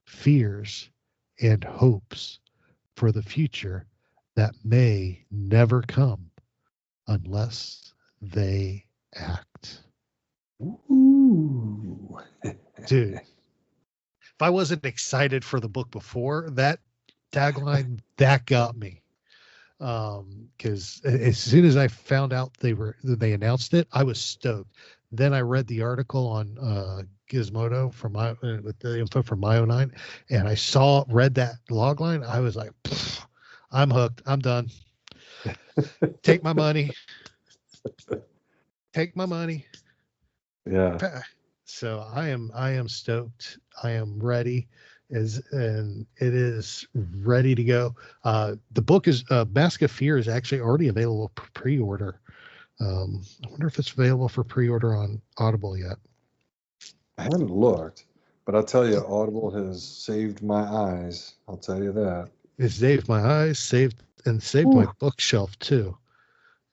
S5: fears, and hopes for the future that may never come unless they act.
S6: Ooh.
S5: Dude, if I wasn't excited for the book before, that tagline, that got me. Because as soon as I found out they announced it, I was stoked. Then I read the article on Gizmodo with the info from Myo9, and I read that logline. I was like, I'm hooked. I'm done. Take my money. Take my money.
S6: Yeah.
S5: So I am stoked. I am ready. And it is ready to go. The book is Mask of Fear is actually already available for pre-order. I wonder if it's available for pre-order on Audible yet.
S6: I haven't looked, but I'll tell you, Audible has saved my eyes. I'll tell you that.
S5: It saved my eyes, saved my bookshelf too.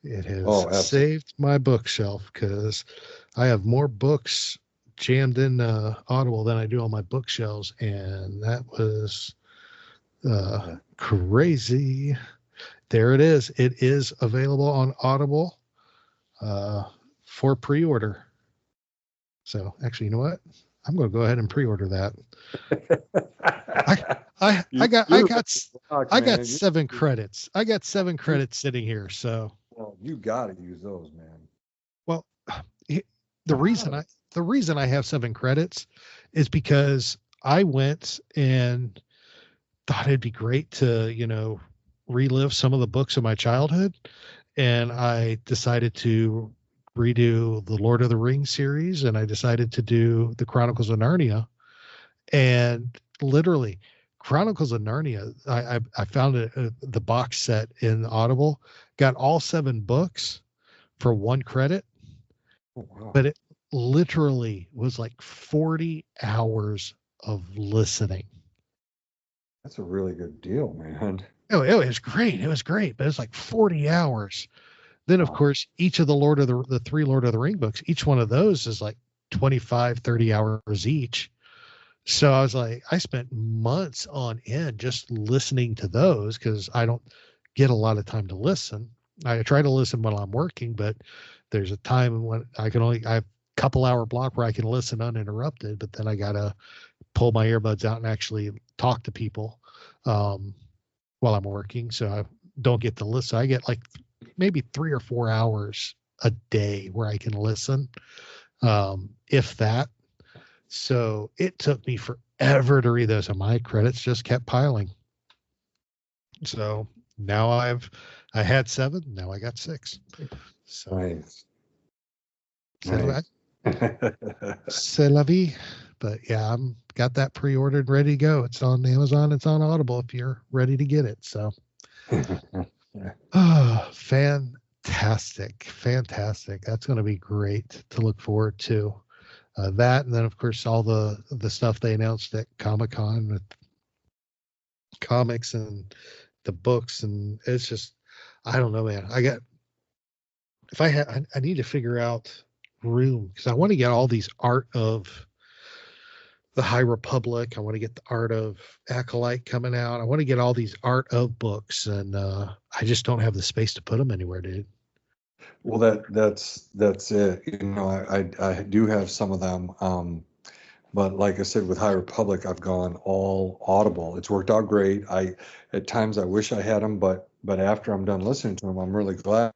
S5: It has
S6: Oh, absolutely.
S5: saved my bookshelf because I have more books jammed in Audible than I do on my bookshelves, and that was
S6: Yeah.
S5: crazy. There it is. It is available on Audible for pre-order. So actually, you know what? I'm going to go ahead and pre-order that. I I I got I
S6: You're
S5: got
S6: rock,
S5: I got
S6: man.
S5: 7 credits. I got 7 credits sitting here. So
S6: Well, you got to use those, man.
S5: well, the reason I have 7 credits is because I went and thought it'd be great to, relive some of the books of my childhood. And I decided to redo the Lord of the Rings series, and I decided to do the Chronicles of Narnia. And literally, Chronicles of Narnia, I found it, the box set in Audible, got all 7 books for 1 credit,
S6: Oh, wow.
S5: but it literally was like 40 hours of listening.
S6: That's a really good deal, man.
S5: Oh, it was great. It was great, but it was like 40 hours. Then, of
S6: Wow.
S5: course, each of the 3 Lord of the Ring books, each one of those is like 25, 30 hours each. So I was like, I spent months on end just listening to those because I don't get a lot of time to listen. I try to listen when I'm working, but there's a time when I have a couple hour block where I can listen uninterrupted, but then I got to pull my earbuds out and actually talk to people while I'm working. So I don't get to listen. I get like maybe 3 or 4 hours a day where I can listen, if that. So it took me forever to read those, and my credits just kept piling. So now I had 7, now I got 6. So
S6: Nice.
S5: c'est
S6: Nice.
S5: la vie. But yeah, I'm got that pre-ordered, ready to go. It's on Amazon, it's on Audible if you're ready to get it. So fantastic. That's going to be great to look forward to. That, and then of course all the stuff they announced at Comic-Con with comics and the books, and it's just, I don't know, man. I need to figure out room because I want to get all these art of the High Republic. I want to get the art of Acolyte coming out. I want to get all these art of books, and I just don't have the space to put them anywhere, dude.
S6: Well, that's it. I do have some of them. But like I said, with High Republic, I've gone all Audible. It's worked out great. At times I wish I had them, but after I'm done listening to them, I'm really glad.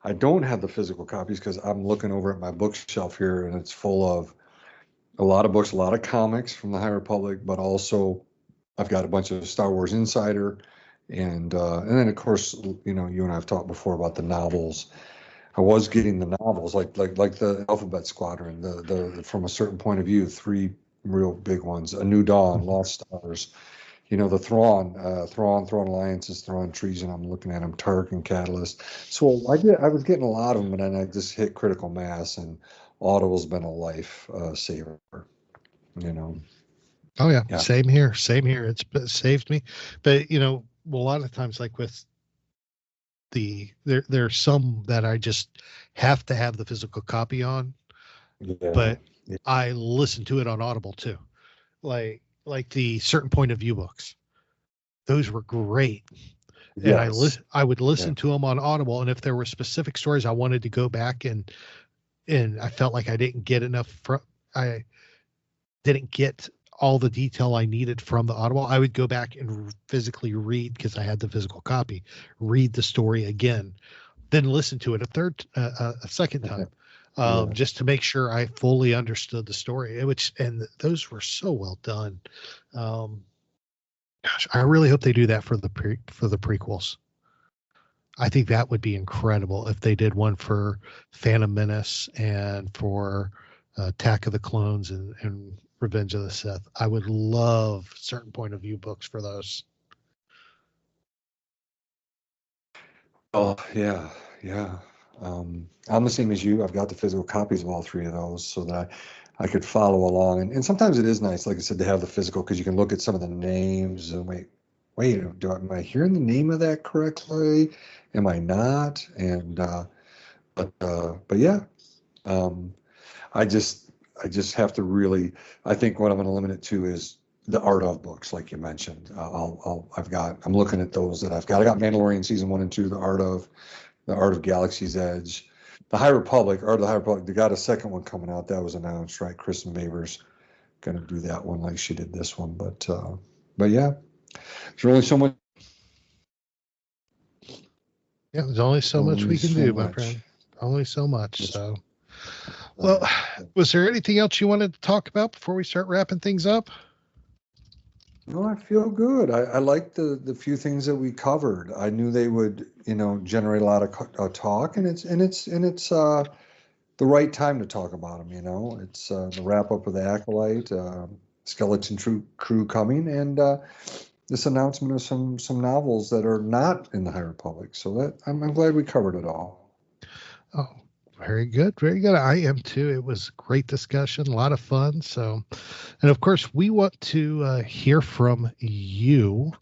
S6: I don't have the physical copies because I'm looking over at my bookshelf here, and it's full of a lot of books, a lot of comics from the High Republic, but also I've got a bunch of Star Wars Insider, and then of course, you and I have talked before about the novels. I was getting the novels like the Alphabet Squadron, the from a certain point of view, 3 real big ones: A New Dawn, Lost Stars, the Thrawn Alliances, Thrawn Treason. I'm looking at them, Turk and Catalyst. So I was getting a lot of them, and then I just hit critical mass, and Audible's been a life saver.
S5: Oh yeah,
S6: Yeah.
S5: same here. It's saved me, but a lot of times, like with there's some that I just have to have the physical copy on,
S6: Yeah.
S5: but
S6: Yeah.
S5: I listen to it on Audible too. Like the certain point of view books. Those were great.
S6: Yes.
S5: And I would listen to them on Audible, and if there were specific stories I wanted to go back and I felt like I didn't get I didn't get all the detail I needed from the Audible, I would go back and physically read, because I had the physical copy, read the story again, then listen to it a second time,
S6: Yeah.
S5: just to make sure I fully understood the story, and those were so well done. Gosh, I really hope they do that for the prequels. I think that would be incredible if they did one for Phantom Menace and for Attack of the Clones and Revenge of the Sith. I would love certain point of view books for those.
S6: Oh, yeah. I'm the same as you. I've got the physical copies of all 3 of those so that I could follow along. And sometimes it is nice, like I said, to have the physical because you can look at some of the names and wait, wait, am I hearing the name of that correctly? Am I not? And but yeah, um, I just have to really. I think what I'm going to limit it to is the art of books, like you mentioned. I'm looking at those that I've got. I got Mandalorian season 1 and 2, the Art of Galaxy's Edge, the High Republic, Art of the High Republic. They got a second one coming out that was announced, right? Kristen Baver's going to do that one like she did this one, but yeah, there's only so much.
S5: Yeah, there's only so much we can do, my friend. Only so much. So, well, was there anything else you wanted to talk about before we start wrapping things up?
S6: No, I feel good. I like the few things that we covered. I knew they would, generate a lot of talk, and it's the right time to talk about them. It's the wrap up of the Acolyte, Skeleton Crew coming, and this announcement of some novels that are not in the High Republic. So that I'm glad we covered it all.
S5: Oh, very good. Very good. I am too. It was a great discussion, a lot of fun. So, and of course, we want to hear from you.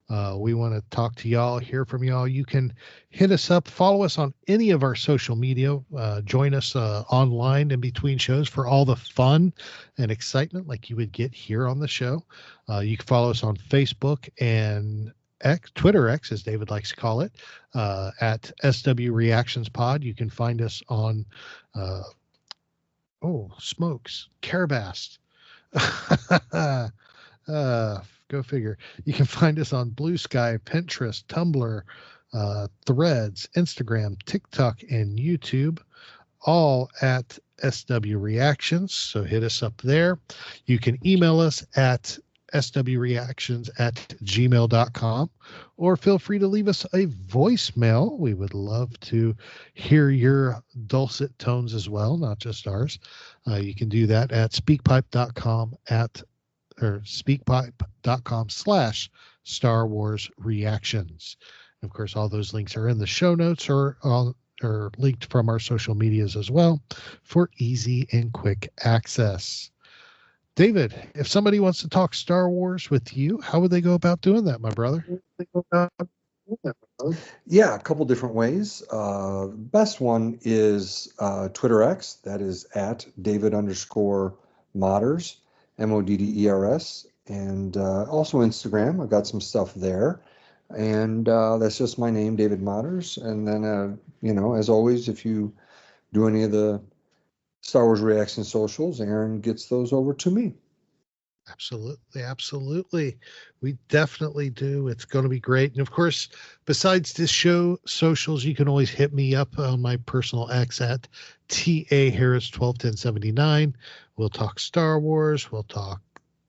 S5: We want to talk to y'all, hear from y'all. You can hit us up, follow us on any of our social media, join us online in between shows for all the fun and excitement like you would get here on the show. You can follow us on Facebook and Twitter X, as David likes to call it, at SW Reactions Pod. You can find us on, smokes, Carabast. Go figure. You can find us on Blue Sky, Pinterest, Tumblr, Threads, Instagram, TikTok, and YouTube, all at SW Reactions. So hit us up there. You can email us at swreactions@gmail.com, or feel free to leave us a voicemail. We would love to hear your dulcet tones as well, not just ours. You can do that at speakpipe.com speakpipe.com/Star Wars Reactions. Of course, all those links are in the show notes or linked from our social medias as well for easy and quick access. David, if somebody wants to talk Star Wars with you, how would they go about doing that, my brother?
S6: Yeah, a couple different ways. Best one is Twitter X. That is at David_Modders. Modders, and also Instagram. I've got some stuff there, and that's just my name, David Modders. And then, as always, if you do any of the Star Wars Reaction socials, Aaron gets those over to me.
S5: Absolutely. We definitely do. It's going to be great. And of course, besides this show socials, you can always hit me up on my personal X at TA Harris 121079. We'll talk Star Wars. We'll talk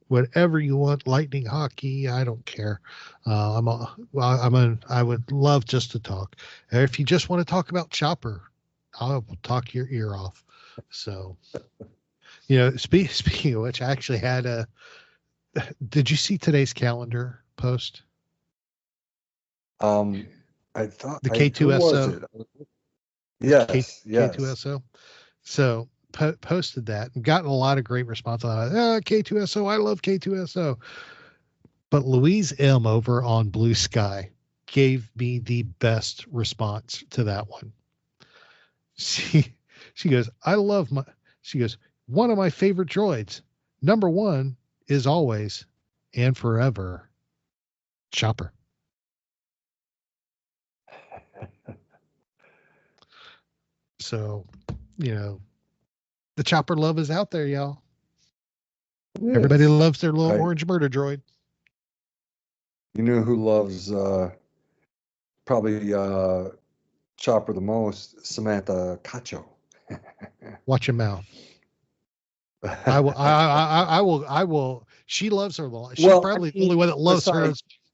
S5: whatever you want. Lightning hockey. I don't care. I would love just to talk. If you just want to talk about Chopper, I will talk your ear off. So, speaking of which, I actually had did you see today's calendar post?
S6: I thought
S5: the K2SO.
S6: Yes.
S5: K2SO. So posted that and gotten a lot of great response on it. K2SO. I love K2SO. But Louise M over on Blue Sky gave me the best response to that one. She goes, she goes, one of my favorite droids. Number one is always and forever Chopper. So, the Chopper love is out there, y'all. Yes. Everybody loves their little orange murder droid.
S6: You know who loves probably Chopper the most? Samantha Cacho.
S5: Watch your mouth. I will. She loves her. She's probably the only one that loves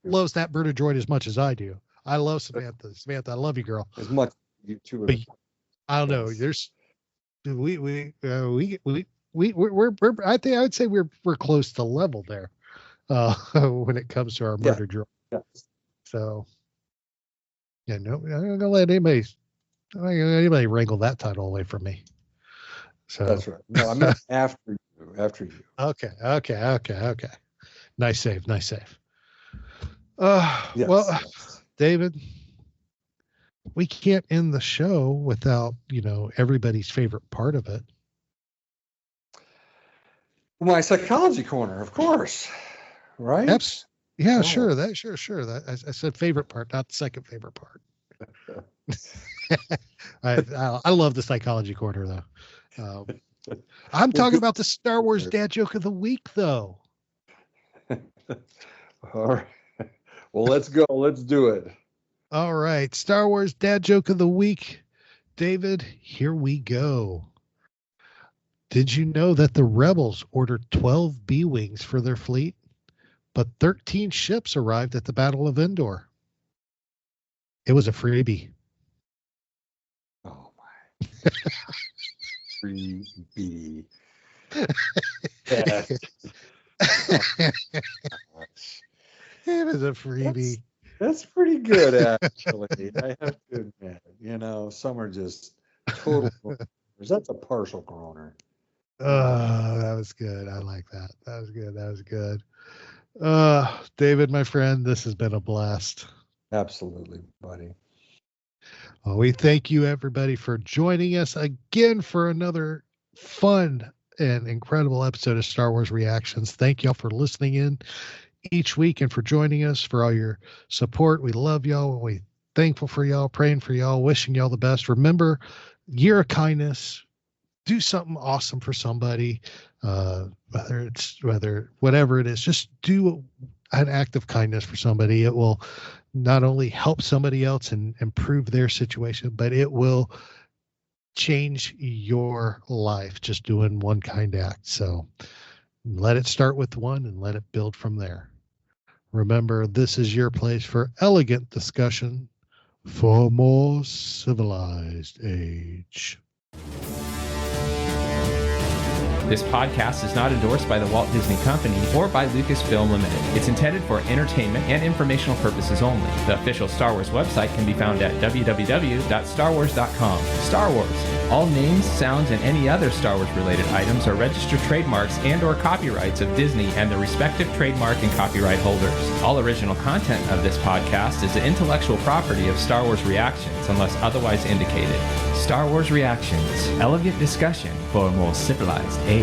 S5: loves that murder droid as much as I do. I love Samantha. Samantha, I love you, girl.
S6: As much as you two.
S5: I don't know. There's we're I think I would say we're close to level there when it comes to our murder droid.
S6: Yes.
S5: So I'm not gonna let anybody wrangle that title away from me. So
S6: that's right. No, I meant after you.
S5: Okay. Nice save.
S6: Yes.
S5: Well, David, we can't end the show without, everybody's favorite part of it.
S6: My psychology corner, of course. Right?
S5: Yeah,
S6: Oh.
S5: sure. That I said favorite part, not the second favorite part. I love the psychology corner though. I'm talking about the Star Wars dad joke of the week though.
S6: All right. Well, let's go. Let's do it.
S5: All right. Star Wars dad joke of the week. David, here we go. Did you know that the rebels ordered 12 B-Wings for their fleet, but 13 ships arrived at the Battle of Endor? It was a freebie.
S6: Oh my. Freebie.
S5: It was a freebie.
S6: That's pretty good, actually. I have to admit. Some are just total. That's a partial groaner.
S5: Oh, that was good. I like that. That was good. David, my friend, this has been a blast.
S6: Absolutely, buddy.
S5: Well, we thank you, everybody, for joining us again for another fun and incredible episode of Star Wars Reactions. Thank y'all for listening in each week and for joining us, for all your support. We love y'all. We're thankful for y'all, praying for y'all, wishing y'all the best. Remember, year of kindness. Do something awesome for somebody, whether whatever it is, just do an act of kindness for somebody. It will not only help somebody else and improve their situation, but it will change your life just doing one kind act. So let it start with one and let it build from there. Remember, this is your place for elegant discussion for a more civilized age.
S1: This podcast is not endorsed by the Walt Disney Company or by Lucasfilm Limited. It's intended for entertainment and informational purposes only. The official Star Wars website can be found at www.starwars.com. Star Wars. All names, sounds, and any other Star Wars-related items are registered trademarks and/or copyrights of Disney and their respective trademark and copyright holders. All original content of this podcast is the intellectual property of Star Wars Reactions unless otherwise indicated. Star Wars Reactions. Elegant discussion for a more civilized age.